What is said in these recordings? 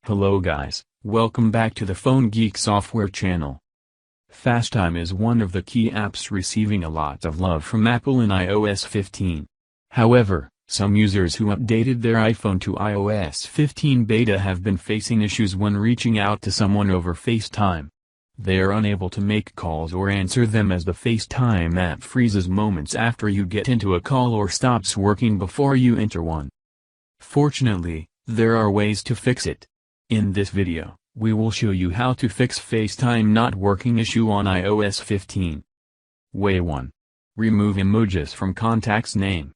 Hello guys, welcome back to the FoneGeek software channel. FaceTime is one of the key apps receiving a lot of love from Apple in iOS 15. However, some users who updated their iPhone to iOS 15 beta have been facing issues when reaching out to someone over FaceTime. They are unable to make calls or answer them as the FaceTime app freezes moments after you get into a call or stops working before you enter one. Fortunately, there are ways to fix it. In this video, we will show you how to fix FaceTime not working issue on iOS 15. Way 1. Remove emojis from contact's name.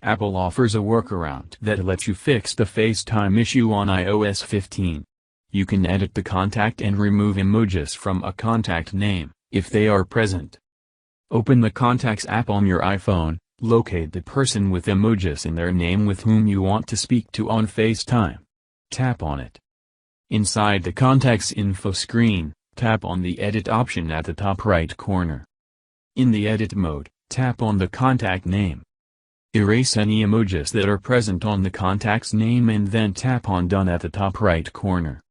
Apple offers a workaround that lets you fix the FaceTime issue on iOS 15. You can edit the contact and remove emojis from a contact name, if they are present. Open the Contacts app on your iPhone, locate the person with emojis in their name with whom you want to speak to on FaceTime. Tap on it. Inside the Contacts info screen, tap on the Edit option at the top right corner. In the Edit mode, tap on the contact name. Erase any emojis that are present on the contact's name and then tap on Done at the top right corner.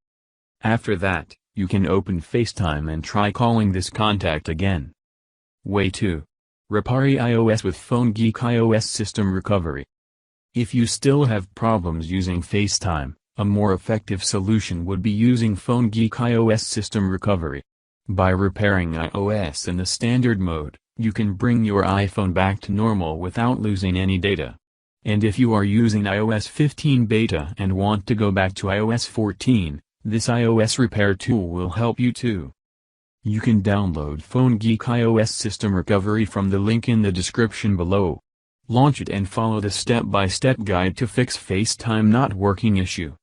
After that, you can open FaceTime and try calling this contact again. Way 2. Repair iOS with FoneGeek iOS System Recovery. If you still have problems using FaceTime, a more effective solution would be using FoneGeek iOS System Recovery. By repairing iOS in the standard mode, you can bring your iPhone back to normal without losing any data. And if you are using iOS 15 beta and want to go back to iOS 14, this iOS repair tool will help you too. You can download FoneGeek iOS System Recovery from the link in the description below. Launch it and follow the step-by-step guide to fix FaceTime not working issue.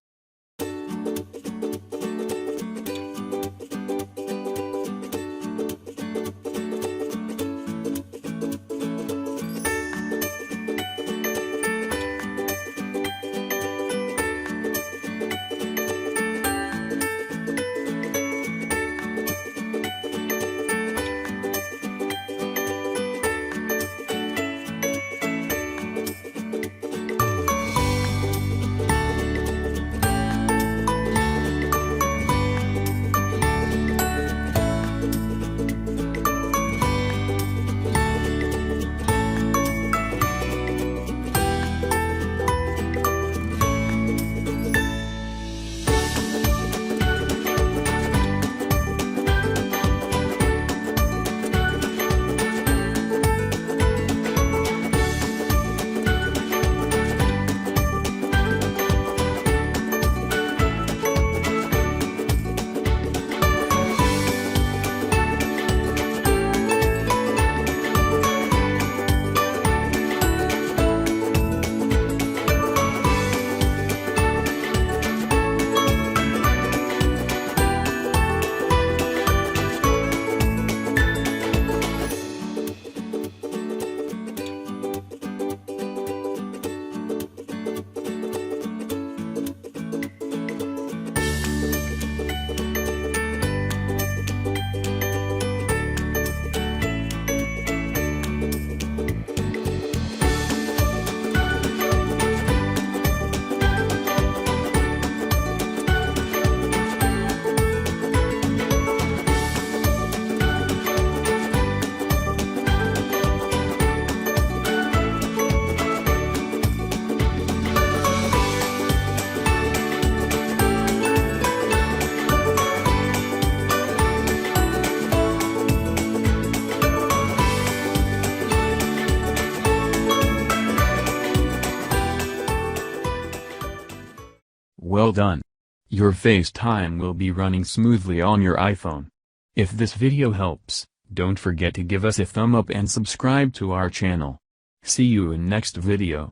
Well done. Your FaceTime will be running smoothly on your iPhone. If this video helps, don't forget to give us a thumb up and subscribe to our channel. See you in next video.